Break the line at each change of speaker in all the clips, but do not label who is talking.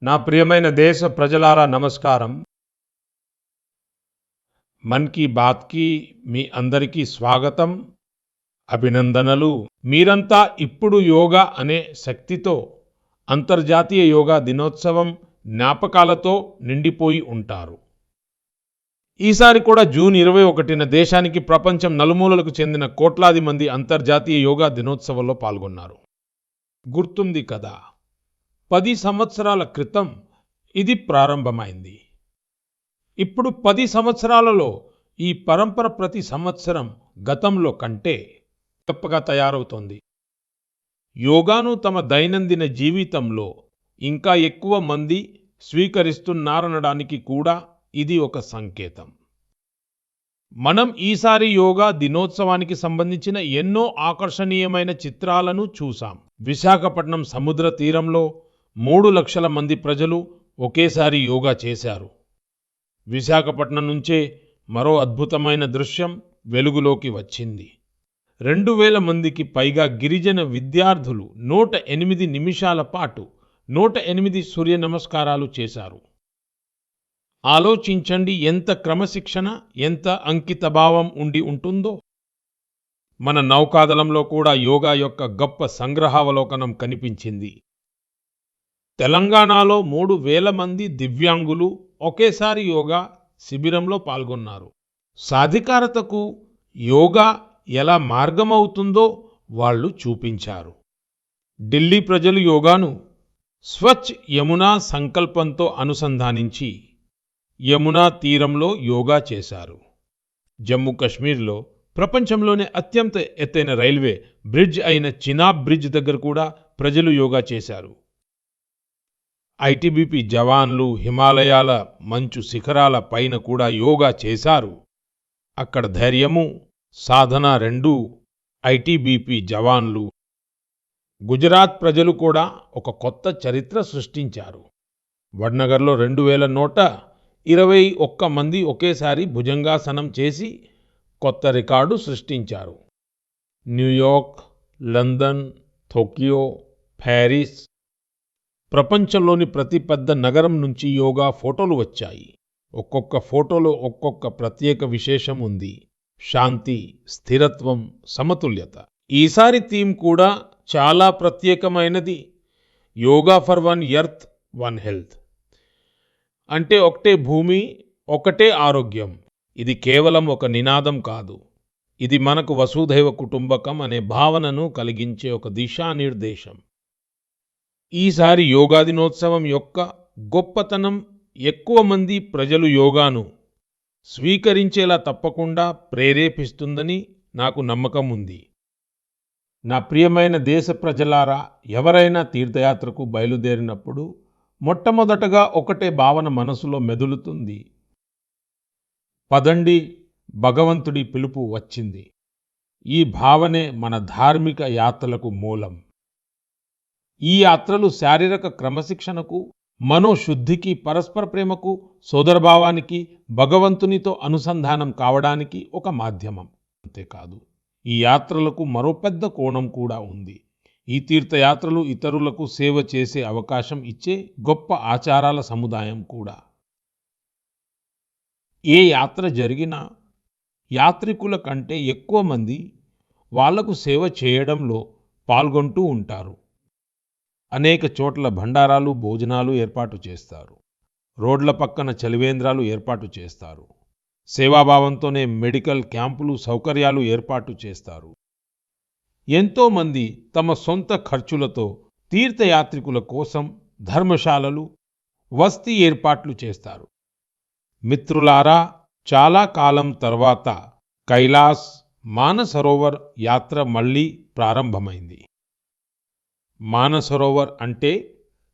నా ప్రియమైన దేశ ప్రజలారా నమస్కారం. మన్ కీ బాత్కి మీ అందరికీ స్వాగతం, అభినందనలు. మీరంతా ఇప్పుడు యోగా అనే శక్తితో అంతర్జాతీయ యోగా దినోత్సవం జ్ఞాపకాలతో నిండిపోయి ఉంటారు. ఈసారి కూడా జూన్ 21న దేశానికి ప్రపంచం నలుమూలలకు చెందిన కోట్లాది మంది అంతర్జాతీయ యోగా దినోత్సవంలో పాల్గొన్నారు. గుర్తుంది కదా, 10 సంవత్సరాల క్రితం ఇది ప్రారంభమైంది. ఇప్పుడు 10 సంవత్సరాలలో ఈ పరంపర ప్రతి సంవత్సరం గతంలో కంటే గొప్పగా తయారవుతోంది. యోగాను తమ దైనందిన జీవితంలో ఇంకా ఎక్కువ మంది స్వీకరిస్తున్నారనడానికి కూడా ఇది ఒక సంకేతం. మనం ఈసారి యోగా దినోత్సవానికి సంబంధించిన ఎన్నో ఆకర్షణీయమైన చిత్రాలను చూసాం. విశాఖపట్నం సముద్ర తీరంలో 3 లక్షల మంది ప్రజలు ఒకేసారి యోగా చేశారు. విశాఖపట్నం నుంచే మరో అద్భుతమైన దృశ్యం వెలుగులోకి వచ్చింది. 2000 మందికి పైగా గిరిజన విద్యార్థులు 108 నిమిషాల పాటు 108 సూర్య నమస్కారాలు చేశారు. ఆలోచించండి, ఎంత క్రమశిక్షణ, ఎంత అంకితభావం ఉండి ఉంటుందో. మన నౌకాదళంలో కూడా యోగా యొక్క గొప్ప సంగ్రహావలోకనం కనిపించింది. తెలంగాణలో 3000 మంది దివ్యాంగులు ఒకేసారి యోగా శిబిరంలో పాల్గొన్నారు. సాధికారతకు యోగా ఎలా మార్గమవుతుందో వాళ్ళు చూపించారు. ఢిల్లీ ప్రజలు యోగాను స్వచ్ఛ్ యమునా సంకల్పంతో అనుసంధానించి యమునా తీరంలో యోగా చేశారు. జమ్మూ కశ్మీర్లో ప్రపంచంలోనే అత్యంత ఎత్తైన రైల్వే బ్రిడ్జ్ అయిన చినాబ్ బ్రిడ్జ్ దగ్గర కూడా ప్రజలు యోగా చేశారు. ఐటిబిపి జవాన్లు హిమాలయాల మంచు శిఖరాల పైన కూడా యోగా చేశారు. అక్కడ ధైర్యము, సాధన రెండూ ఐటిబిపి జవాన్లు. గుజరాత్ ప్రజలు కూడా ఒక కొత్త చరిత్ర సృష్టించారు. వడ్నగర్లో 2121 మంది ఒకేసారి భుజంగాసనం చేసి కొత్త రికార్డు సృష్టించారు. న్యూయార్క్, లండన్, టోక్యో, ప్యారిస్, ప్రపంచంలోని ప్రతి పెద్ద నగరం నుంచి యోగా ఫోటోలు వచ్చాయి. ఒక్కొక్క ఫోటోలో ఒక్కొక్క ప్రత్యేక విశేషం ఉంది: శాంతి, స్థిరత్వం, సమతుల్యత. ఈసారి థీమ్ కూడా చాలా ప్రత్యేకమైనది. Yoga for one earth, one health. అంటే ఒకటే భూమి, ఒకటే ఆరోగ్యం. ఇది కేవలం ఒక నినాదం కాదు. ఇది మనకు వసుధైవ కుటుంబకం అనే భావనను కలిగించే ఒక దిశానిర్దేశం. ఈసారి యోగా దినోత్సవం యొక్క గొప్పతనం ఎక్కువ మంది ప్రజలు యోగాను స్వీకరించేలా తప్పకుండా ప్రేరేపిస్తుందని నాకు నమ్మకం ఉంది. నా ప్రియమైన దేశ ప్రజలారా, ఎవరైనా తీర్థయాత్రకు బయలుదేరినప్పుడు మొట్టమొదటగా ఒకటే భావన మనసులో మెదులుతుంది: పదండి, భగవంతుడి పిలుపు వచ్చింది. ఈ భావనే మన ధార్మిక యాత్రలకు మూలం. ఈ యాత్రలు శారీరక క్రమశిక్షణకు, మనోశుద్ధికి, పరస్పర ప్రేమకు, సోదరభావానికి, భగవంతునితో అనుసంధానం కావడానికి ఒక మాధ్యమం. అంతేకాదు, ఈ యాత్రలకు మరో పెద్ద కోణం కూడా ఉంది. ఈ తీర్థయాత్రలు ఇతరులకు సేవ చేసే అవకాశం ఇచ్చే గొప్ప ఆచారాల సముదాయం కూడా. ఏ యాత్ర జరిగినా యాత్రికుల కంటే ఎక్కువ మంది వాళ్లకు సేవ చేయడంలో పాల్గొంటూ ఉంటారు. అనేక చోట్ల భండారాలు, భోజనాలు ఏర్పాటు చేస్తారు. రోడ్ల పక్కన చలివేంద్రాలు ఏర్పాటు చేస్తారు. సేవాభావంతోనే మెడికల్ క్యాంపులు, సౌకర్యాలు ఏర్పాటు చేస్తారు. ఎంతోమంది తమ సొంత ఖర్చులతో తీర్థయాత్రికుల కోసం ధర్మశాలలు, వసతి ఏర్పాట్లు చేస్తారు. మిత్రులారా, చాలా కాలం తర్వాత కైలాస్ మానసరోవర్ యాత్ర మళ్ళీ ప్రారంభమైంది. మానసరోవర్ అంటే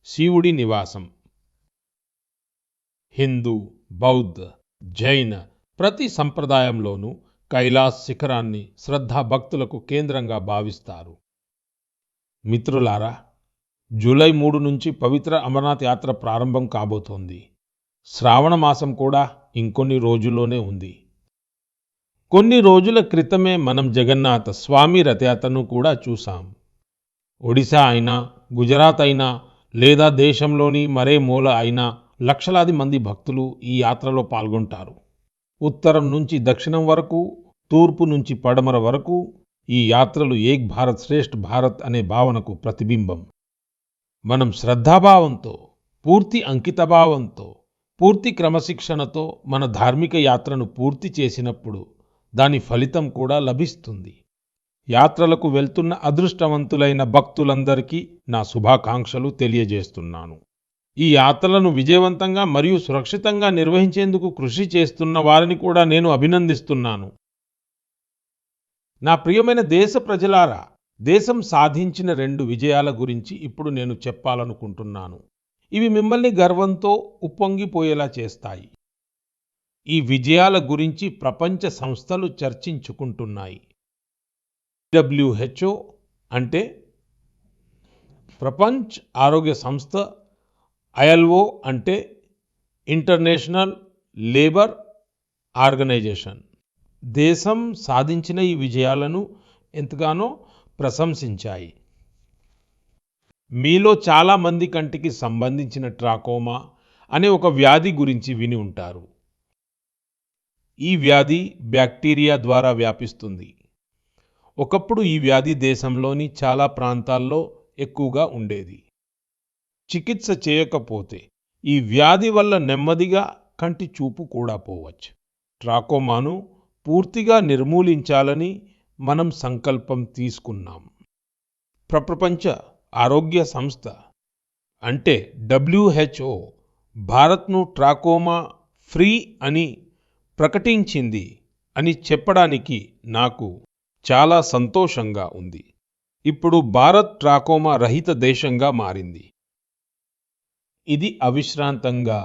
శివుడి నివాసం. హిందూ, బౌద్ధ, జైన ప్రతి సంప్రదాయంలోనూ కైలాస్ శిఖరాన్ని శ్రద్ధాభక్తులకు కేంద్రంగా భావిస్తారు. మిత్రులారా, జూలై 3 నుంచి పవిత్ర అమర్నాథ్ యాత్ర ప్రారంభం కాబోతోంది. శ్రావణ మాసం కూడా ఇంకొన్ని రోజుల్లోనే ఉంది. కొన్ని రోజుల క్రితమే మనం జగన్నాథ స్వామి రథయాత్రను కూడా చూసాం. ఒడిశా అయినా, గుజరాత్ అయినా, లేదా దేశంలోని మరే మూల అయినా లక్షలాది మంది భక్తులు ఈ యాత్రలో పాల్గొంటారు. ఉత్తరం నుంచి దక్షిణం వరకు, తూర్పు నుంచి పడమర వరకు ఈ యాత్రలు ఏక్ భారత్ శ్రేష్ఠ భారత్ అనే భావనకు ప్రతిబింబం. మనం శ్రద్ధాభావంతో, పూర్తి అంకితభావంతో, పూర్తి క్రమశిక్షణతో మన ధార్మిక యాత్రను పూర్తి చేసినప్పుడు దాని ఫలితం కూడా లభిస్తుంది. యాత్రలకు వెళ్తున్న అదృష్టవంతులైన భక్తులందరికీ నా శుభాకాంక్షలు తెలియజేస్తున్నాను. ఈ యాత్రలను విజయవంతంగా మరియు సురక్షితంగా నిర్వహించేందుకు కృషి చేస్తున్న వారిని కూడా నేను అభినందిస్తున్నాను. నా ప్రియమైన దేశ ప్రజలారా, దేశం సాధించిన 2 విజయాల గురించి ఇప్పుడు నేను చెప్పాలనుకుంటున్నాను. ఇవి మిమ్మల్ని గర్వంతో ఉప్పొంగిపోయేలా చేస్తాయి. ఈ విజయాల గురించి ప్రపంచ సంస్థలు చర్చించుకుంటున్నాయి. WHO అంటే ప్రపంచ ఆరోగ్య సంస్థ, ILO అంటే ఇంటర్నేషనల్ లేబర్ ఆర్గనైజేషన్ దేశం సాధించిన ఈ విజయాలను ఎంతగానో ప్రశంసించాయి. మీలో చాలా మంది కంటికి సంబంధించిన ట్రాకోమా అనే ఒక వ్యాధి గురించి విని ఉంటారు. ఈ వ్యాధి బ్యాక్టీరియా ద్వారా వ్యాపిస్తుంది. ఒకప్పుడు ఈ వ్యాధి దేశంలోని చాలా ప్రాంతాల్లో ఎక్కువగా ఉండేది. చికిత్స చేయకపోతే ఈ వ్యాధి వల్ల నెమ్మదిగా కంటి చూపు కూడా పోవచ్చు. ట్రాకోమాను పూర్తిగా నిర్మూలించాలని మనం సంకల్పం తీసుకున్నాం. ప్రపంచ ఆరోగ్య సంస్థ అంటే WHO భారత్ను ట్రాకోమా ఫ్రీ అని ప్రకటించింది అని చెప్పడానికి నాకు చాలా సంతోషంగా ఉంది. ఇప్పుడు భారత్ ట్రాకోమా రహిత దేశంగా మారింది. ఇది అవిశ్రాంతంగా,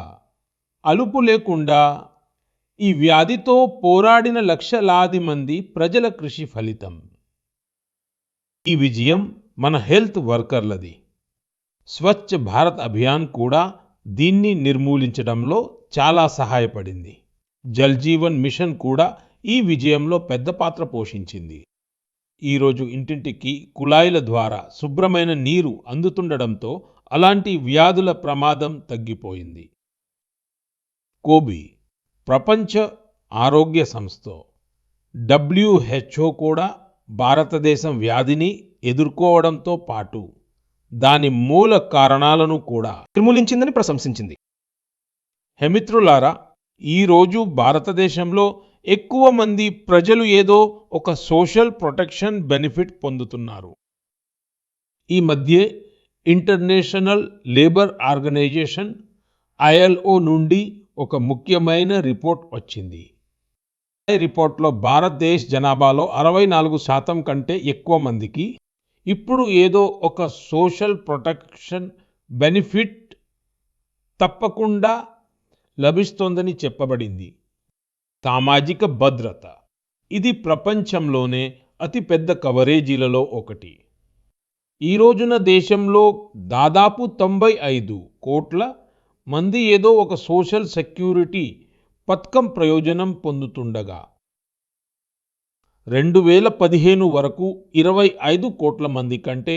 అలుపు లేకుండా ఈ వ్యాధితో పోరాడిన లక్షలాది మంది ప్రజల కృషి ఫలితం. ఈ విజయం మన హెల్త్ వర్కర్లది. స్వచ్ఛ భారత్ అభియాన్ కూడా దీన్ని నిర్మూలించడంలో చాలా సహాయపడింది. జల్ జీవన్ మిషన్ కూడా ఈ విజయంలో పెద్ద పాత్ర పోషించింది. ఈరోజు ఇంటింటికి కుళాయిల ద్వారా శుభ్రమైన నీరు అందుతుండడంతో అలాంటి వ్యాధుల ప్రమాదం తగ్గిపోయింది. కోబి ప్రపంచ ఆరోగ్య సంస్థ WHO కూడా భారతదేశం వ్యాధిని ఎదుర్కోవడంతో పాటు దాని మూల కారణాలను కూడా
నిర్మూలించిందని ప్రశంసించింది.
హెమిత్రులారా, ఈరోజు భారతదేశంలో ఎక్కువ మంది ప్రజలు ఏదో ఒక సోషల్ ప్రొటెక్షన్ బెనిఫిట్ పొందుతున్నారు. ఈ మధ్య ఇంటర్నేషనల్ లేబర్ ఆర్గనైజేషన్ ILO నుండి ఒక ముఖ్యమైన రిపోర్ట్ వచ్చింది. ఈ రిపోర్ట్లో భారతదేశ జనాభాలో 64% కంటే ఎక్కువ మందికి ఇప్పుడు ఏదో ఒక సోషల్ ప్రొటెక్షన్ బెనిఫిట్ తప్పకుండా లభిస్తోందని చెప్పబడింది. సామాజిక భద్రత ఇది ప్రపంచంలోనే అతిపెద్ద కవరేజీలలో ఒకటి. ఈ రోజున దేశంలో దాదాపు 95 కోట్ల మంది ఏదో ఒక సోషల్ సెక్యూరిటీ పథకం ప్రయోజనం పొందుతుండగా 2015 వరకు 25 కోట్ల మంది కంటే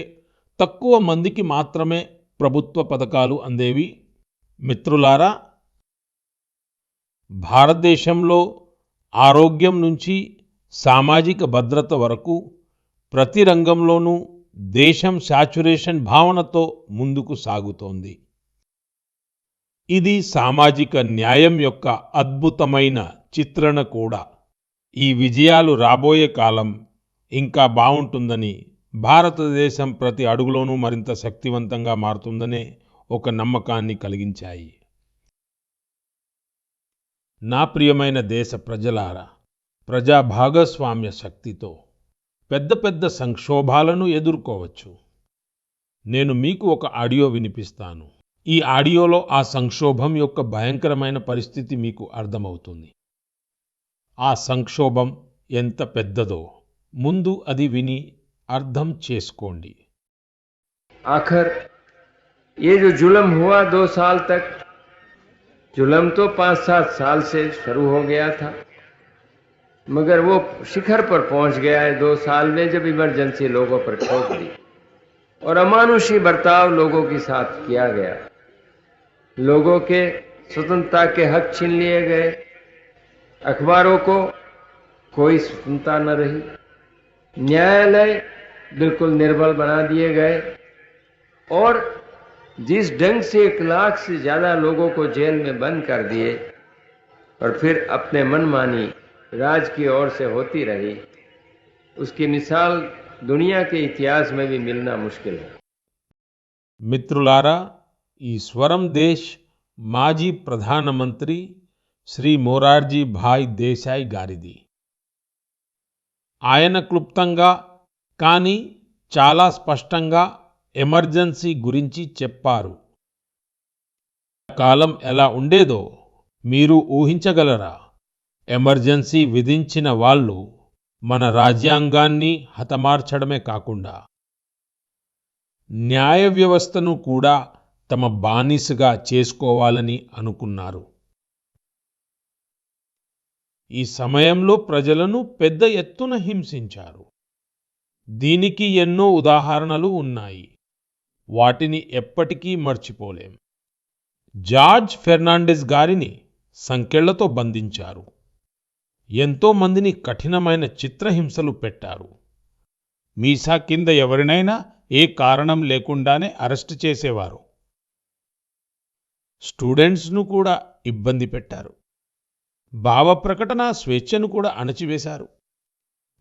తక్కువ మందికి మాత్రమే ప్రభుత్వ పథకాలు అందేవి. మిత్రులారా, భారతదేశంలో ఆరోగ్యం నుంచి సామాజిక భద్రత వరకు ప్రతి రంగంలోనూ దేశం సాచురేషన్ భావనతో ముందుకు సాగుతోంది. ఇది సామాజిక న్యాయం యొక్క అద్భుతమైన చిత్రణ కూడా. ఈ విజయాలు రాబోయే కాలం ఇంకా బాగుంటుందని, భారతదేశం ప్రతి అడుగులోనూ మరింత శక్తివంతంగా మారుతుందనే ఒక నమ్మకాన్ని కలిగించాయి. నా ప్రియమైన దేశ ప్రజలారా, ప్రజా భాగస్వామ్య శక్తితో పెద్ద పెద్ద సంక్షోభాలను ఎదుర్కోవచ్చు. నేను మీకు ఒక ఆడియో వినిపిస్తాను. ఈ ఆడియోలో ఆ సంక్షోభం యొక్క భయంకరమైన పరిస్థితి మీకు అర్థమవుతుంది. ఆ సంక్షోభం ఎంత పెద్దదో ముందు అది విని అర్థం చేసుకోండి.
आखिर ये जो जुल्म हुआ 2 साल तक, जुल्म तो 5-7 साल से शुरू हो गया था, मगर वो शिखर पर पहुंच गया है 2 साल में जब इमरजेंसी लोगों पर ठोक दी। और अमानुषी बर्ताव लोगों के साथ किया गया। लोगों के स्वतंत्रता के हक छीन लिए गए। अखबारों को कोई स्वतंत्रता न रही। न्यायालय बिल्कुल निर्बल बना दिए गए और जिस ढंग से 1 लाख से ज्यादा लोगों को जेल में बंद कर दिए और फिर अपने मनमानी राज की ओर से होती रही, उसकी मिसाल दुनिया के इतिहास में भी मिलना मुश्किल है।
మిత్రులారా, ఈ స్వరం దేశ్ మాజీ ప్రధానమంత్రి శ్రీ మొరార్జీ భాయ్ దేశాయ్ గారిది. ఆయన క్లుప్తంగా కానీ చాలా స్పష్టంగా ఎమర్జెన్సీ గురించి చెప్పారు. కాలం ఎలా ఉండేదో మీరు ఊహించగలరా? ఎమర్జెన్సీ విధించిన వాళ్ళు మన రాజ్యాంగాన్ని హతమార్చడమే కాకుండా న్యాయ వ్యవస్థను కూడా తమ బానిసగా చేసుకోవాలని అనుకున్నారు. ఈ సమయంలో ప్రజలను పెద్ద ఎత్తున హింసించారు. దీనికి ఎన్నో ఉదాహరణలు ఉన్నాయి. వాటిని ఎప్పటికీ మర్చిపోలేం. జార్జ్ ఫెర్నాండెస్ గారిని సంకెళ్లతో బంధించారు. ఎంతో మందిని కఠినమైన చిత్రహింసలు పెట్టారు. మీసా కింద ఎవరినైనా ఏ కారణం లేకుండానే అరెస్ట్ చేసేవారు. స్టూడెంట్స్ను కూడా ఇబ్బంది పెట్టారు. భావ ప్రకటన స్వేచ్ఛను కూడా అణచివేశారు.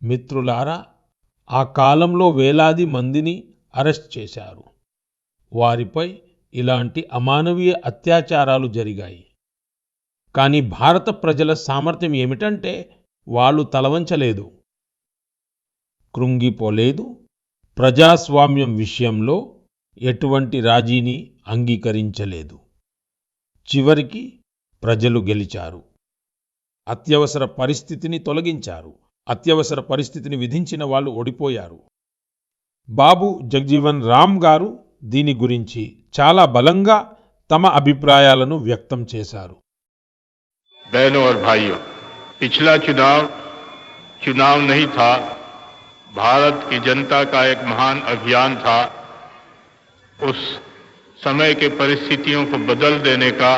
మిత్రులారా, ఆ కాలంలో వేలాది మందిని అరెస్ట్ చేశారు. వారిపై ఇలాంటి అమానవీయ అత్యాచారాలు జరిగాయి. కానీ భారత ప్రజల సామర్థ్యం ఏమిటంటే వాళ్ళు తలవంచలేదు, కృంగిపోలేదు. ప్రజాస్వామ్యం విషయంలో ఎటువంటి రాజీని అంగీకరించలేదు. చివరికి ప్రజలు గెలిచారు. అత్యవసర పరిస్థితిని తొలగించారు. అత్యవసర పరిస్థితిని విధించిన వాళ్ళు ఓడిపోయారు. బాబు జగజీవన్ రామ్ గారు దీని గురించి చాలా బలంగా తమ అభిప్రాయాలను వ్యక్తం చేశారు.
बहनों और भाइयों, पिछला चुनाव नहीं था, भारत की जनता का एक महान अभियान था. उस समय के परिस्थितियों को बदल देने का,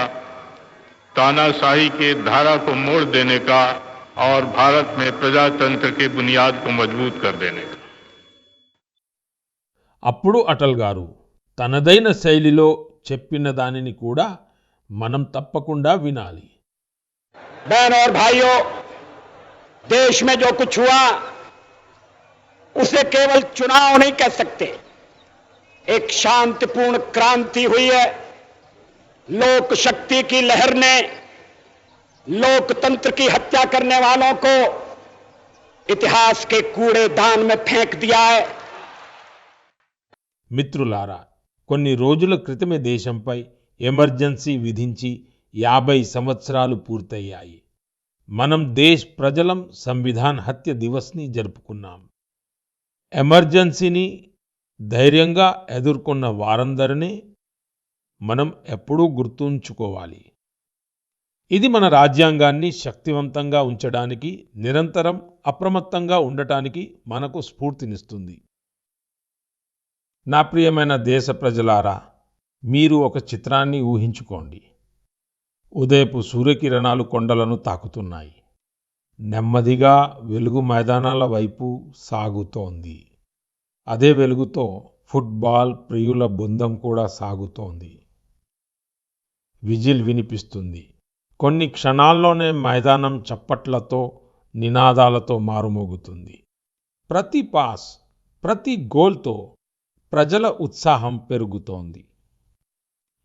तानाशाही के धारा को मोड़ देने का और भारत में प्रजातंत्र के बुनियाद को मजबूत कर देने का.
అప్పుడు అటల్ గారు తనదైన శైలిలో చెప్పిన దానిని కూడా మనం తప్పకుండా వినాలి.
बहन और भाइयों, देश में जो कुछ हुआ उसे केवल चुनाव नहीं कह सकते. एक शांतिपूर्ण क्रांति हुई है. लोक शक्ति की लहर ने लोकतंत्र की हत्या करने वालों को इतिहास के कूड़ेदान में फेंक दिया है.
మిత్రులారా, కొన్ని రోజుల క్రితమే దేశంపై ఎమర్జెన్సీ విధించి 50 సంవత్సరాలు పూర్తయ్యాయి. మనం దేశ్ ప్రజలం సంవిధాన్ హత్య దివస్ని జరుపుకున్నాం. ఎమర్జెన్సీని ధైర్యంగా ఎదుర్కొన్న వారందరినీ మనం ఎప్పుడూ గుర్తుంచుకోవాలి. ఇది మన రాజ్యాంగాన్ని శక్తివంతంగా ఉంచడానికి, నిరంతరం అప్రమత్తంగా ఉండటానికి మనకు స్ఫూర్తినిస్తుంది. నా ప్రియమైన దేశ ప్రజలారా, మీరు ఒక చిత్రాన్ని ఊహించుకోండి. ఉదయపు సూర్యకిరణాలు కొండలను తాకుతున్నాయి. నెమ్మదిగా వెలుగు మైదానాల వైపు సాగుతోంది. అదే వెలుగుతో ఫుట్బాల్ ప్రియుల బృందం కూడా సాగుతోంది. విజిల్ వినిపిస్తుంది. కొన్ని క్షణాల్లోనే మైదానం చప్పట్లతో, నినాదాలతో మారుమోగుతుంది. ప్రతి పాస్, ప్రతి గోల్తో ప్రజల ఉత్సాహం పెరుగుతోంది.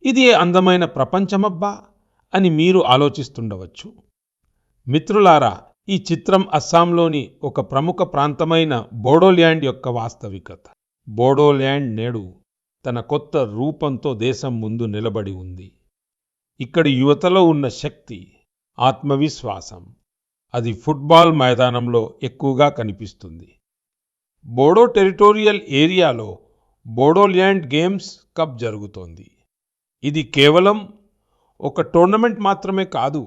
ఇది అందమైన ప్రపంచమబ్బా అని మీరు ఆలోచిస్తుండవచ్చు. మిత్రులారా, ఈ చిత్రం అస్సాంలోని ఒక ప్రముఖ ప్రాంతమైన బోడోల్యాండ్ యొక్క వాస్తవికత. బోడోల్యాండ్ నేడు తన కొత్త రూపంతో దేశం ముందు నిలబడి ఉంది. ఇక్కడి యువతలో ఉన్న శక్తి, ఆత్మవిశ్వాసం, అది ఫుట్బాల్ మైదానంలో ఎక్కువగా కనిపిస్తుంది. బోడో టెరిటోరియల్ ఏరియాలో బోడోల్యాండ్ గేమ్స్ కప్ జరుగుతోంది. ఇది కేవలం ఒక టోర్నమెంట్ మాత్రమే కాదు,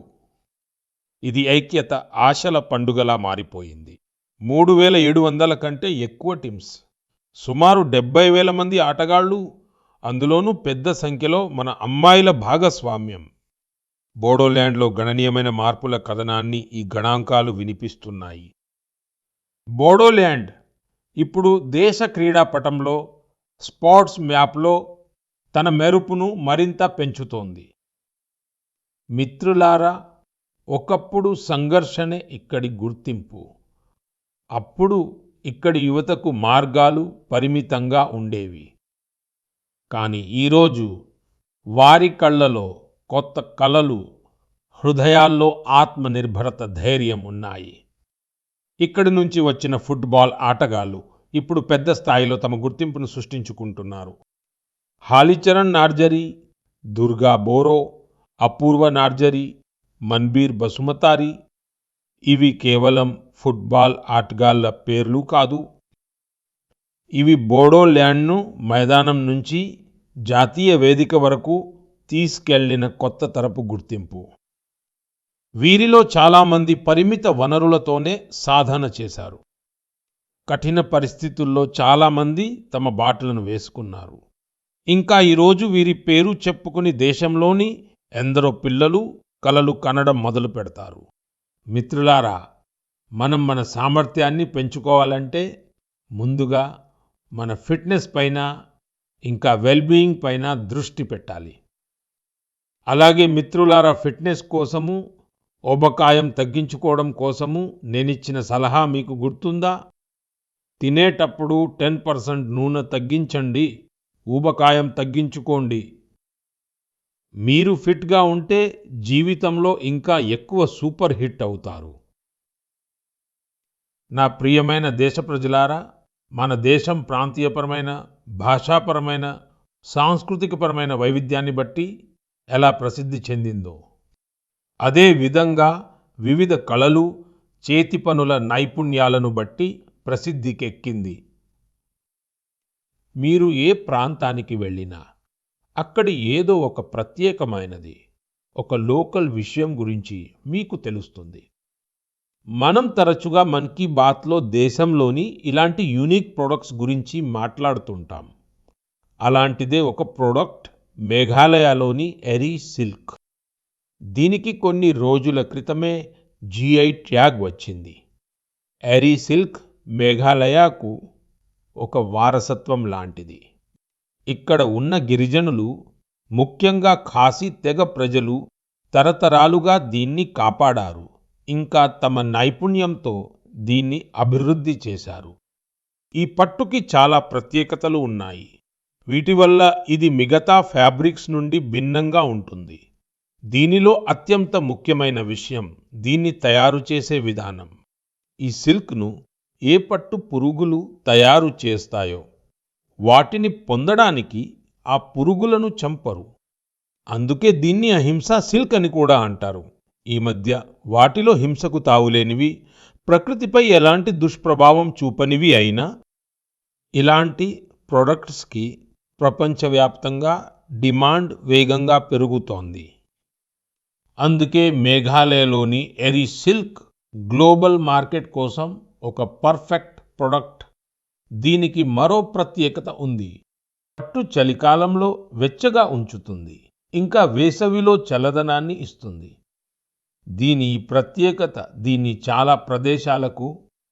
ఇది ఐక్యత, ఆశల పండుగలా మారిపోయింది. 3700 కంటే ఎక్కువ టీమ్స్ సుమారు 70,000 మంది ఆటగాళ్లు, అందులోనూ పెద్ద సంఖ్యలో మన అమ్మాయిల భాగస్వామ్యం. బోడోల్యాండ్లో గణనీయమైన మార్పుల కథనాన్ని ఈ గణాంకాలు వినిపిస్తున్నాయి. బోడోల్యాండ్ ఇప్పుడు దేశ క్రీడాపటంలో, స్పోర్ట్స్ మ్యాప్లో తన మెరుపును మరింత పెంచుతోంది. మిత్రులారా, ఒకప్పుడు సంఘర్షణే ఇక్కడి గుర్తింపు. అప్పుడు ఇక్కడి యువతకు మార్గాలు పరిమితంగా ఉండేవి. కానీ ఈరోజు వారి కళ్ళలో కొత్త కలలు, హృదయాల్లో ఆత్మనిర్భరత ధైర్యం ఉన్నాయి. ఇక్కడి నుంచి వచ్చిన ఫుట్బాల్ ఆటగాళ్లు ఇప్పుడు పెద్ద స్థాయిలో తమ గుర్తింపును సృష్టించుకుంటున్నారు. హాలీచరణ్ నార్జరీ, దుర్గా బోరో, అపూర్వ నార్జరీ, మన్బీర్ బసుమతారీ ఇవి కేవలం ఫుట్బాల్ ఆటగాళ్ల పేర్లు కాదు. ఇవి బోడోల్యాండ్ను మైదానం నుంచి జాతీయ వేదిక వరకు తీసుకెళ్లిన కొత్త తరపు గుర్తింపు. వీరిలో చాలామంది పరిమిత వనరులతోనే సాధన చేశారు. కఠిన పరిస్థితుల్లో చాలామంది తమ బాటలను వేసుకున్నారు. ఇంకా ఈరోజు వీరి పేరు చెప్పుకుని దేశంలోని ఎందరో పిల్లలు కలలు కనడం మొదలు పెడతారు. మిత్రులారా, మనం మన సామర్థ్యాన్ని పెంచుకోవాలంటే ముందుగా మన ఫిట్నెస్ పైన, ఇంకా వెల్బీయింగ్ పైన దృష్టి పెట్టాలి. అలాగే మిత్రులారా, ఫిట్నెస్ కోసము, ఊబకాయం తగ్గించుకోవడం కోసము నేనిచ్చిన సలహా మీకు గుర్తుందా? తినేటప్పుడు 10% నూనె తగ్గించండి, ఊబకాయం తగ్గించుకోండి. మీరు ఫిట్గా ఉంటే జీవితంలో ఇంకా ఎక్కువ సూపర్ హిట్ అవుతారు. నా ప్రియమైన దేశ ప్రజలారా, మన దేశం ప్రాంతీయపరమైన, భాషాపరమైన, సాంస్కృతికపరమైన వైవిధ్యాన్ని బట్టి ఎలా ప్రసిద్ధి చెందిందో, అదే విధంగా వివిధ కళలు, చేతి పనుల నైపుణ్యాలను బట్టి ప్రసిద్ధికెక్కింది. మీరు ఏ ప్రాంతానికి వెళ్ళినా అక్కడి ఏదో ఒక ప్రత్యేకమైనది, ఒక లోకల్ విషయం గురించి మీకు తెలుస్తుంది. మనం తరచుగా మన్ కీ బాత్లో దేశంలోని ఇలాంటి యూనిక్ ప్రొడక్ట్స్ గురించి మాట్లాడుతుంటాం. అలాంటిదే ఒక ప్రోడక్ట్ మేఘాలయలోని ఎరీ సిల్క్. దీనికి కొన్ని రోజుల క్రితమే GI ట్యాగ్ వచ్చింది. ఎరీ సిల్క్ మేఘాలయకు ఒక వారసత్వం లాంటిది. ఇక్కడ ఉన్న గిరిజనులు, ముఖ్యంగా ఖాసీ తెగ ప్రజలు తరతరాలుగా దీన్ని కాపాడారు. ఇంకా తమ నైపుణ్యంతో దీన్ని అభివృద్ధి చేశారు. ఈ పట్టుకి చాలా ప్రత్యేకతలు ఉన్నాయి. వీటి వల్ల ఇది మిగతా ఫ్యాబ్రిక్స్ నుండి భిన్నంగా ఉంటుంది. దీనిలో అత్యంత ముఖ్యమైన విషయం దీన్ని తయారు చేసే విధానం. ఈ సిల్క్ను ఏ పట్టు పురుగులు తయారు చేస్తాయో వాటిని పొందడానికి ఆ పురుగులను చంపరు. అందుకే దీన్ని అహింసా సిల్క్ అని కూడా అంటారు. ఈ మధ్య వాటిలో హింసకు తావులేనివి, ప్రకృతిపై ఎలాంటి దుష్ప్రభావం చూపనివి అయినా ఇలాంటి ప్రొడక్ట్స్కి ప్రపంచవ్యాప్తంగా డిమాండ్ వేగంగా పెరుగుతోంది. అందుకే మేఘాలయలోని ఎరీ సిల్క్ గ్లోబల్ మార్కెట్ కోసం ఒక పర్ఫెక్ట్ ప్రొడక్ట్. దీనికి మరో ప్రత్యేకత ఉంది. పట్టు చలికాలంలో వెచ్చగా ఉంచుతుంది, ఇంకా వేసవిలో చల్లదనాన్ని ఇస్తుంది. దీని ఈ ప్రత్యేకత దీన్ని చాలా ప్రదేశాలకు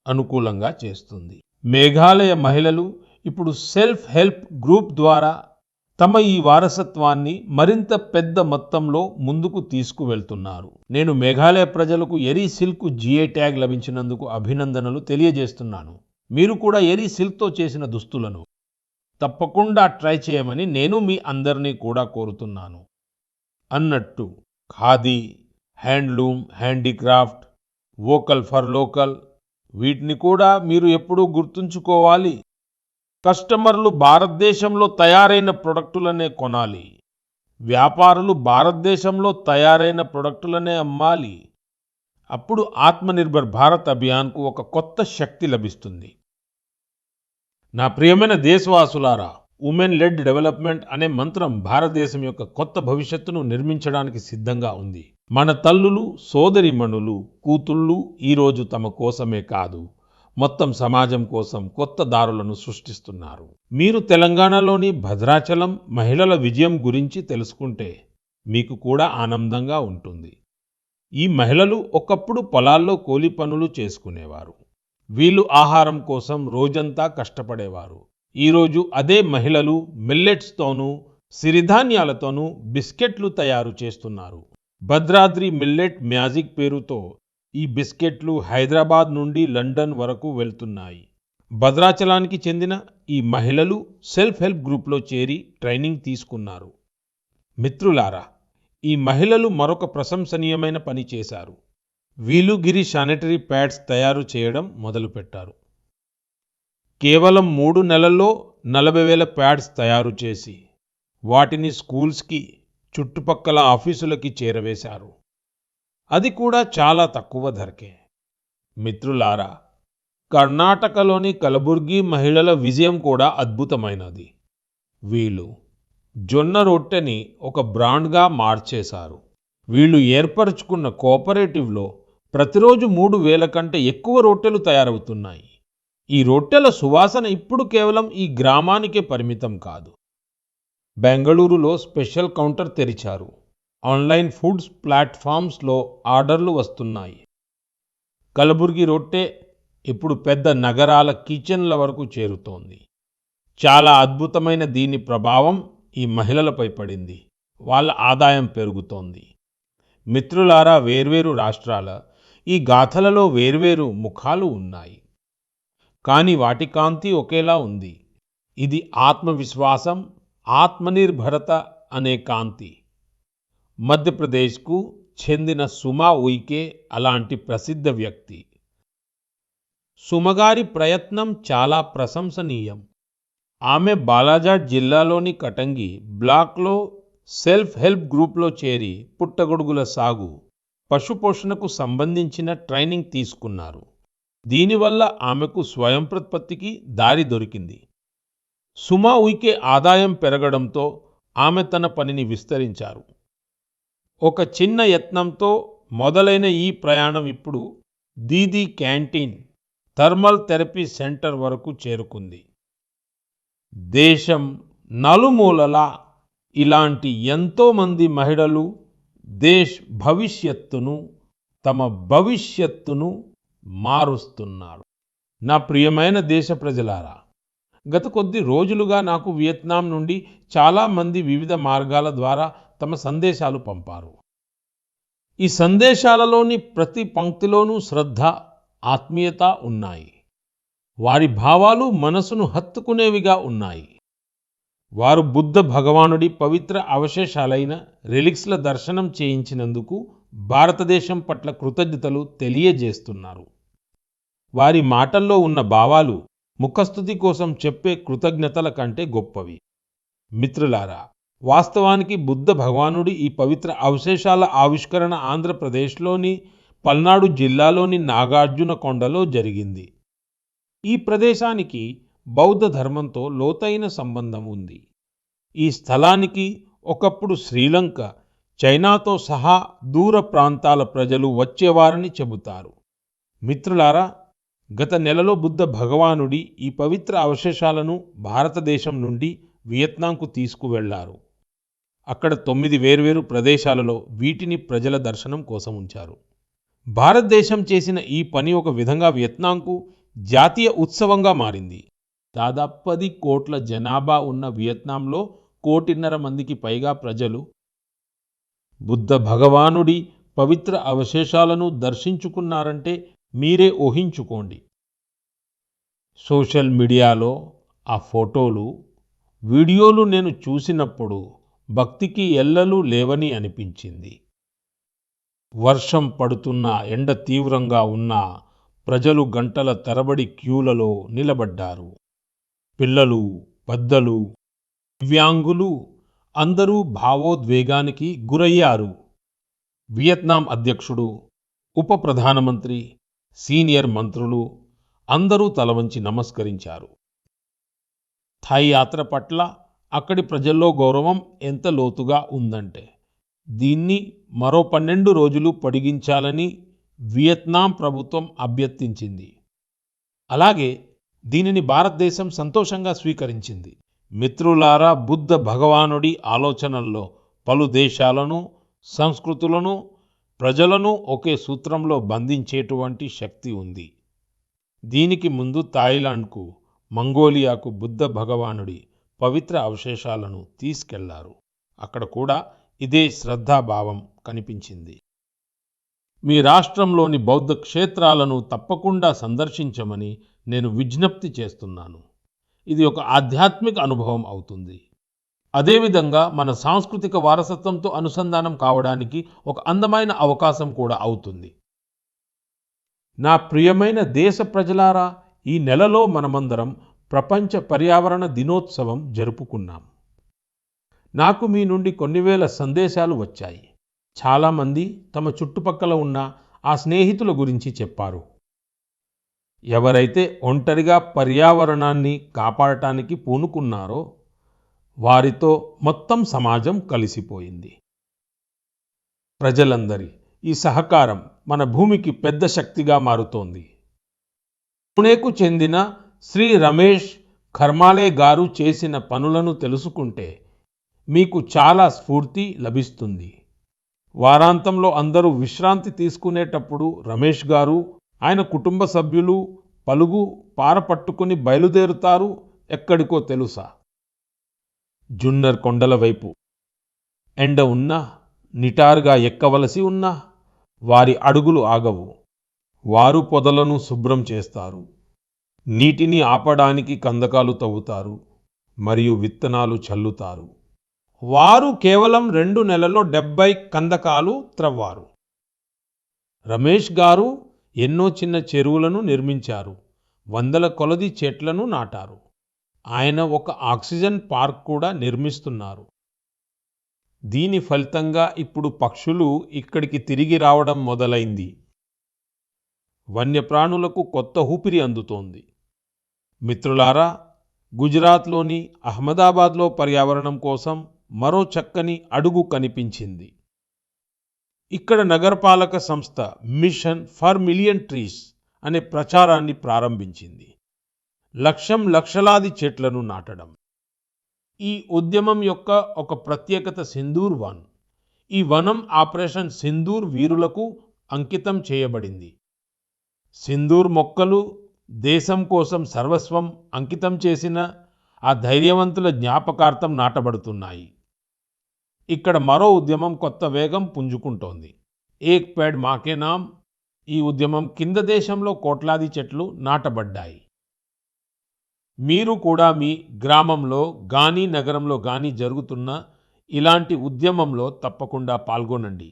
అనుకూలంగా చేస్తుంది. మేఘాలయ మహిళలు ఇప్పుడు సెల్ఫ్ హెల్ప్ గ్రూప్ ద్వారా తమ ఈ వారసత్వాన్ని మరింత పెద్ద మొత్తంలో ముందుకు తీసుకువెళ్తున్నారు. నేను మేఘాలయ ప్రజలకు ఎరీ సిల్క్ GI ట్యాగ్ లభించినందుకు అభినందనలు తెలియజేస్తున్నాను. మీరు కూడా ఎరీ సిల్క్తో చేసిన దుస్తులను తప్పకుండా ట్రై చేయమని నేను మీ అందరినీ కూడా కోరుతున్నాను. అన్నట్టు khadi, handloom, handicraft, vocal for local వీటిని కూడా మీరు ఎప్పుడూ గుర్తుంచుకోవాలి. కస్టమర్లు భారతదేశంలో తయారైన ప్రొడక్టులనే కొనాలి. వ్యాపారులు భారతదేశంలో తయారైన ప్రొడక్టులనే అమ్మాలి. అప్పుడు ఆత్మనిర్భర్ భారత్ అభియాన్కు ఒక కొత్త శక్తి లభిస్తుంది. నా ప్రియమైన దేశవాసులారా, ఉమెన్ లెడ్ డెవలప్మెంట్ అనే మంత్రం భారతదేశం యొక్క కొత్త భవిష్యత్తును నిర్మించడానికి సిద్ధంగా ఉంది. మన తల్లులు, సోదరీమణులు, కూతుళ్ళు ఈరోజు తమ కోసమే కాదు, మొత్తం సమాజం కోసం కొత్త దారులను సృష్టిస్తున్నారు. మీరు తెలంగాణలోని భద్రాచలం మహిళల విజయం గురించి తెలుసుకుంటే మీకు కూడా ఆనందంగా ఉంటుంది. ఈ మహిళలు ఒకప్పుడు పొలాల్లో కూలి పనులు చేసుకునేవారు. వీళ్ళు ఆహారం కోసం రోజంతా కష్టపడేవారు. ఈరోజు అదే మహిళలు మిల్లెట్స్తోనూ సిరిధాన్యాలతోనూ బిస్కెట్లు తయారు చేస్తున్నారు. భద్రాద్రి మిల్లెట్ మ్యాజిక్ పేరుతో ఈ బిస్కెట్లు హైదరాబాద్ నుండి లండన్ వరకు వెళ్తున్నాయి. భద్రాచలానికి చెందిన ఈ మహిళలు సెల్ఫ్ హెల్ప్ గ్రూప్లో చేరి ట్రైనింగ్ తీసుకున్నారు. మిత్రులారా, ఈ మహిళలు మరొక ప్రశంసనీయమైన పని చేశారు. వీలుగిరి శానిటరీ ప్యాడ్స్ తయారు చేయడం మొదలుపెట్టారు. కేవలం 3 నెలల్లో 40,000 ప్యాడ్స్ తయారు చేసి వాటిని స్కూల్స్కి, చుట్టుపక్కల ఆఫీసులకి చేరవేశారు. అది కూడా చాలా తక్కువ ధరకే. మిత్రులారా, కర్ణాటకలోని కలబుర్గి మహిళల విజయం కూడా అద్భుతమైనది. వీళ్ళు జొన్న రొట్టెని ఒక బ్రాండ్గా మార్చేశారు. వీళ్ళు ఏర్పరచుకున్న కోఆపరేటివ్లో ప్రతిరోజు 3,000 కంటే ఎక్కువ రొట్టెలు తయారవుతున్నాయి. ఈ రొట్టెల సువాసన ఇప్పుడు కేవలం ఈ గ్రామానికే పరిమితం కాదు. బెంగళూరులో స్పెషల్ కౌంటర్ తెరిచారు. ఆన్లైన్ ఫుడ్స్ ప్లాట్ఫామ్స్లో ఆర్డర్లు వస్తున్నాయి. కలబుర్గి రొట్టె ఇప్పుడు పెద్ద నగరాల కిచెన్ల వరకు చేరుతోంది. చాలా అద్భుతమైన దీని ప్రభావం ఈ మహిళలపై పడింది. వాళ్ళ ఆదాయం పెరుగుతోంది. మిత్రులారా, వేర్వేరు రాష్ట్రాల ఈ గాథలలో వేర్వేరు ముఖాలు ఉన్నాయి. కానీ వాటి కాంతి ఒకేలా ఉంది. ఇది ఆత్మవిశ్వాసం, ఆత్మనిర్భరత అనే కాంతి. మధ్యప్రదేశ్కు చెందిన సుమా ఉయికే అలాంటి ప్రసిద్ధ వ్యక్తి. సుమగారి ప్రయత్నం చాలా ప్రశంసనీయం. ఆమె బాలాజాట్ జిల్లాలోని కటంగి బ్లాక్లో సెల్ఫ్ హెల్ప్ గ్రూప్లో చేరి పుట్టగొడుగుల సాగు, పశుపోషణకు సంబంధించిన ట్రైనింగ్ తీసుకున్నారు. దీనివల్ల ఆమెకు స్వయం ప్రతిపత్తికి దారి దొరికింది. సుమా ఉయికే ఆదాయం పెరగడంతో ఆమె తన పనిని విస్తరించారు. ఒక చిన్న యత్నంతో మొదలైన ఈ ప్రయాణం ఇప్పుడు Didi canteen, thermal therapy centre వరకు చేరుకుంది. దేశం నలుమూలలా ఇలాంటి ఎంతోమంది మహిళలు దేశ్ భవిష్యత్తును, తమ భవిష్యత్తును మారుస్తున్నారు. నా ప్రియమైన దేశ ప్రజలారా, గత కొద్ది రోజులుగా నాకు వియత్నాం నుండి చాలామంది వివిధ మార్గాల ద్వారా తమ సందేశాలు పంపారు. ఈ సందేశాలలోని ప్రతి పంక్తిలోనూ శ్రద్ధ, ఆత్మీయత ఉన్నాయి. వారి భావాలు మనసును హత్తుకునేవిగా ఉన్నాయి. వారు బుద్ధ భగవానుడి పవిత్ర అవశేషాలైన రెలిక్స్ల దర్శనం చేయించినందుకు భారతదేశం పట్ల కృతజ్ఞతలు తెలియజేస్తున్నారు. వారి మాటల్లో ఉన్న భావాలు ముఖస్తుతి కోసం చెప్పే కృతజ్ఞతల కంటే గొప్పవి. మిత్రులారా, వాస్తవానికి బుద్ధ భగవానుడి ఈ పవిత్ర అవశేషాల ఆవిష్కరణ ఆంధ్రప్రదేశ్లోని పల్నాడు జిల్లాలోని నాగార్జున కొండలో జరిగింది. ఈ ప్రదేశానికి బౌద్ధ ధర్మంతో లోతైన సంబంధం ఉంది. ఈ స్థలానికి ఒకప్పుడు శ్రీలంక, చైనాతో సహా దూర ప్రాంతాల ప్రజలు వచ్చేవారని చెబుతారు. మిత్రులారా, గత నెలలో బుద్ధ భగవానుడి ఈ పవిత్ర అవశేషాలను భారతదేశం నుండి వియత్నాంకు తీసుకువెళ్లారు. అక్కడ 9 వేర్వేరు ప్రదేశాలలో వీటిని ప్రజల దర్శనం కోసం ఉంచారు. భారతదేశం చేసిన ఈ పని ఒక విధంగా వియత్నాంకు జాతీయ ఉత్సవంగా మారింది. దాదాపు 10 కోట్ల జనాభా ఉన్న వియత్నాంలో 1.5 మందికి పైగా ప్రజలు బుద్ధ భగవానుడి పవిత్ర అవశేషాలను దర్శించుకున్నారంటే మీరే ఊహించుకోండి. సోషల్ మీడియాలో ఆ ఫోటోలు, వీడియోలు నేను చూసినప్పుడు భక్తికి ఎల్లలు లేవని అనిపించింది. వర్షం పడుతున్నా, ఎండ తీవ్రంగా ఉన్నా ప్రజలు గంటల తరబడి క్యూలలో నిలబడ్డారు. పిల్లలు, పెద్దలు, దివ్యాంగులు అందరూ భావోద్వేగానికి గురయ్యారు. వియత్నాం అధ్యక్షుడు, ఉప ప్రధానమంత్రి, సీనియర్ మంత్రులు అందరూ తలవంచి నమస్కరించారు. థాయ్ యాత్ర పట్ల అక్కడి ప్రజల్లో గౌరవం ఎంత లోతుగా ఉందంటే దీన్ని మరో 12 రోజులు పొడిగించాలని వియత్నాం ప్రభుత్వం అభ్యర్థించింది. అలాగే దీనిని భారతదేశం సంతోషంగా స్వీకరించింది. మిత్రులారా, బుద్ధ భగవానుడి ఆలోచనల్లో పలు దేశాలను, సంస్కృతులను, ప్రజలను ఒకే సూత్రంలో బంధించేటువంటి శక్తి ఉంది. దీనికి ముందు థాయిలాండ్కు, మంగోలియాకు బుద్ధ భగవానుడి పవిత్ర అవశేషాలను తీసుకెళ్లారు. అక్కడ కూడా ఇదే శ్రద్ధాభావం కనిపించింది. మీ రాష్ట్రంలోని బౌద్ధ క్షేత్రాలను తప్పకుండా సందర్శించమని నేను విజ్ఞప్తి చేస్తున్నాను. ఇది ఒక ఆధ్యాత్మిక అనుభవం అవుతుంది. అదేవిధంగా మన సాంస్కృతిక వారసత్వంతో అనుసంధానం కావడానికి ఒక అందమైన అవకాశం కూడా అవుతుంది. నా ప్రియమైన దేశ ప్రజలారా, ఈ నెలలో మనమందరం ప్రపంచ పర్యావరణ దినోత్సవం జరుపుకున్నాం. నాకు మీ నుండి కొన్ని వేల సందేశాలు వచ్చాయి. చాలామంది తమ చుట్టుపక్కల ఉన్న ఆ స్నేహితుల గురించి చెప్పారు. ఎవరైతే ఒంటరిగా పర్యావరణాన్ని కాపాడటానికి పూనుకున్నారో వారితో మొత్తం సమాజం కలిసిపోయింది. ప్రజలందరి ఈ సహకారం మన భూమికి పెద్ద శక్తిగా మారుతోంది. పుణేకు చెందిన శ్రీ రమేష్ ఖర్మాలే గారు చేసిన పనులను తెలుసుకుంటే మీకు చాలా స్ఫూర్తి లభిస్తుంది. వారాంతంలో అందరూ విశ్రాంతి తీసుకునేటప్పుడు రమేష్ గారు, ఆయన కుటుంబ సభ్యులు పలుగు పార పట్టుకుని బయలుదేరుతారు. ఎక్కడికో తెలుసా? జున్నర్ కొండల వైపు. ఎండ ఉన్నా, నిటారుగా ఎక్కవలసి ఉన్నా వారి అడుగులు ఆగవు. వారు పొదలను శుభ్రం చేస్తారు, నీటిని ఆపడానికి కందకాలు తవ్వుతారు మరియు విత్తనాలు చల్లుతారు. వారు కేవలం 2 నెలల్లో 70 కందకాలు త్రవ్వారు. రమేష్ గారు ఎన్నో చిన్న చెరువులను నిర్మించారు, వందల కొలది చెట్లను నాటారు. ఆయన ఒక ఆక్సిజన్ పార్క్ కూడా నిర్మిస్తున్నారు. దీని ఫలితంగా ఇప్పుడు పక్షులు ఇక్కడికి తిరిగి రావడం మొదలైంది. వన్యప్రాణులకు కొత్త ఊపిరి అందుతోంది. మిత్రులారా, గుజరాత్లోని అహ్మదాబాద్లో పర్యావరణం కోసం మరో చక్కని అడుగు కనిపించింది. ఇక్కడ నగరపాలక సంస్థ మిషన్ ఫర్ మిలియన్ ట్రీస్ అనే ప్రచారాన్ని ప్రారంభించింది. లక్షలాది చెట్లను నాటడం. ఈ ఉద్యమం యొక్క ఒక ప్రత్యేకత సింధూర్ వన్. ఈ వనం ఆపరేషన్ సింధూర్ వీరులకు అంకితం చేయబడింది. సింధూర్ మొక్కలు దేశం కోసం సర్వస్వం అంకితం చేసిన ఆ ధైర్యవంతుల జ్ఞాపకార్థం నాటబడుతున్నాయి. ఇక్కడ మరో ఉద్యమం కొత్త వేగం పుంజుకుంటోంది. ఏక్ పేడ్ మాకే నామ్. ఈ ఉద్యమం కింద దేశంలో కోట్లాది చెట్లు నాటబడ్డాయి. మీరు కూడా మీ గ్రామంలో గానీ నగరంలో గానీ జరుగుతున్న ఇలాంటి ఉద్యమంలో తప్పకుండా పాల్గొనండి.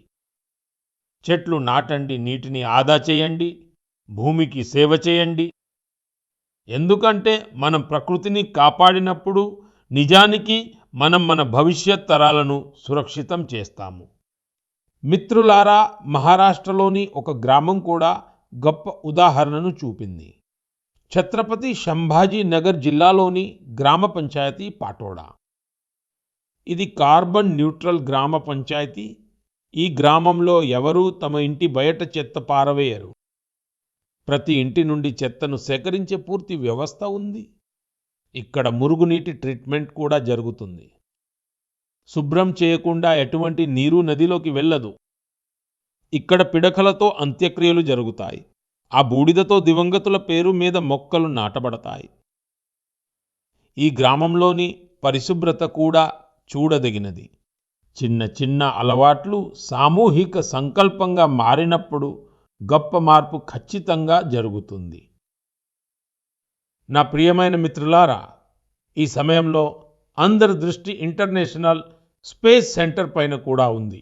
చెట్లు నాటండి, నీటిని ఆదా చేయండి, భూమికి సేవ చేయండి. ఎందుకంటే మనం ప్రకృతిని కాపాడినప్పుడు నిజానికి మనం మన భవిష్యత్ తరాలను సురక్షితం చేస్తాము. మిత్రులారా, మహారాష్ట్రలోని ఒక గ్రామం కూడా గొప్ప ఉదాహరణను చూపింది. ఛత్రపతి సంభాజీ నగర్ జిల్లాలోని గ్రామ పంచాయతీ పాటోడా. ఇది కార్బన్ న్యూట్రల్ గ్రామ పంచాయతీ. ఈ గ్రామంలో ఎవరూ తమ ఇంటి బయట చెత్త పారవేయరు. ప్రతి ఇంటి నుండి చెత్తను సేకరించే పూర్తి వ్యవస్థ ఉంది. ఇక్కడ మురుగునీటి ట్రీట్మెంట్ కూడా జరుగుతుంది. శుభ్రం చేయకుండా ఎటువంటి నీరు నదిలోకి వెళ్ళదు. ఇక్కడ పిడకలతో అంత్యక్రియలు జరుగుతాయి. ఆ బూడిదతో దివంగతుల పేరు మీద మొక్కలు నాటబడతాయి. ఈ గ్రామంలోని పరిశుభ్రత కూడా చూడదగినది. చిన్న చిన్న అలవాట్లు సామూహిక సంకల్పంగా మారినప్పుడు గొప్ప మార్పు ఖచ్చితంగా జరుగుతుంది. నా ప్రియమైన మిత్రులారా, ఈ సమయంలో అందరి దృష్టి ఇంటర్నేషనల్ స్పేస్ సెంటర్ పైన కూడా ఉంది.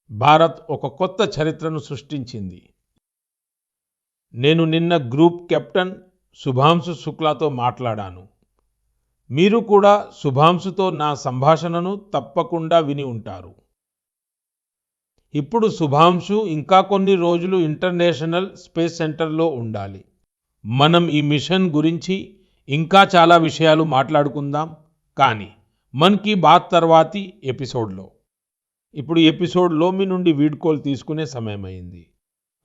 భారత్ ఒక కొత్త చరిత్రను సృష్టించింది. నేను నిన్న గ్రూప్ కెప్టెన్ శుభాంశు శుక్లాతో మాట్లాడాను. మీరు కూడా శుభాంశుతో నా సంభాషణను తప్పకుండా విని ఉంటారు. ఇప్పుడు శుభాంశు ఇంకా కొన్ని రోజులు ఇంటర్నేషనల్ స్పేస్ సెంటర్లో ఉండాలి. మనం ఈ మిషన్ గురించి ఇంకా చాలా విషయాలు మాట్లాడుకుందాం, కానీ మన్ కీ బాత్ తర్వాతి ఎపిసోడ్లో. ఇప్పుడు ఎపిసోడ్లో మీ నుండి వీడ్కోలు తీసుకునే సమయమైంది.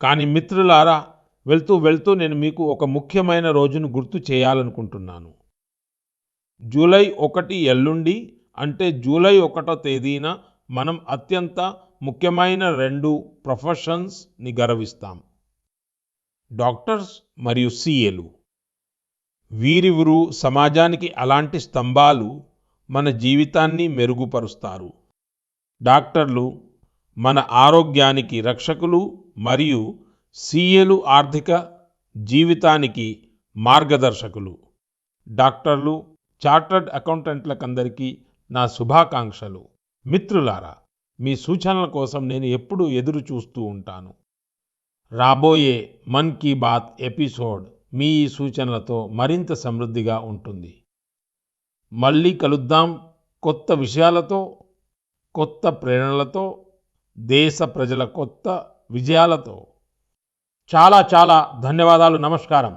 కానీ మిత్రులారా, వెళ్తూ వెళ్తూ నేను మీకు ఒక ముఖ్యమైన రోజును గుర్తు చేయాలనుకుంటున్నాను. జూలై 1 ఎల్లుండి, అంటే జూలై 1వ తేదీన మనం అత్యంత ముఖ్యమైన 2 ప్రొఫెషన్స్ని గౌరవిస్తాం. డాక్టర్స్ మరియు సీఏలు. వీరిరువురు సమాజానికి అలాంటి స్తంభాలు, మన జీవితాన్ని మెరుగుపరుస్తారు. డాక్టర్లు మన ఆరోగ్యానికి రక్షకులు మరియు సీఏలు ఆర్థిక జీవితానికి మార్గదర్శకులు. డాక్టర్లు, చార్టర్డ్ అకౌంటెంట్లకందరికీ నా శుభాకాంక్షలు. మిత్రులారా, మీ సూచనల కోసం నేను ఎప్పుడూ ఎదురు చూస్తూ ఉంటాను. రాబోయే మన్ కీ బాత్ ఎపిసోడ్ మీ ఈ సూచనలతో మరింత సమృద్ధిగా ఉంటుంది. మళ్ళీ కలుద్దాం కొత్త విషయాలతో, కొత్త ప్రేరణలతో, దేశ ప్రజల కొత్త విజయాలతో. చాలా చాలా ధన్యవాదాలు. నమస్కారం.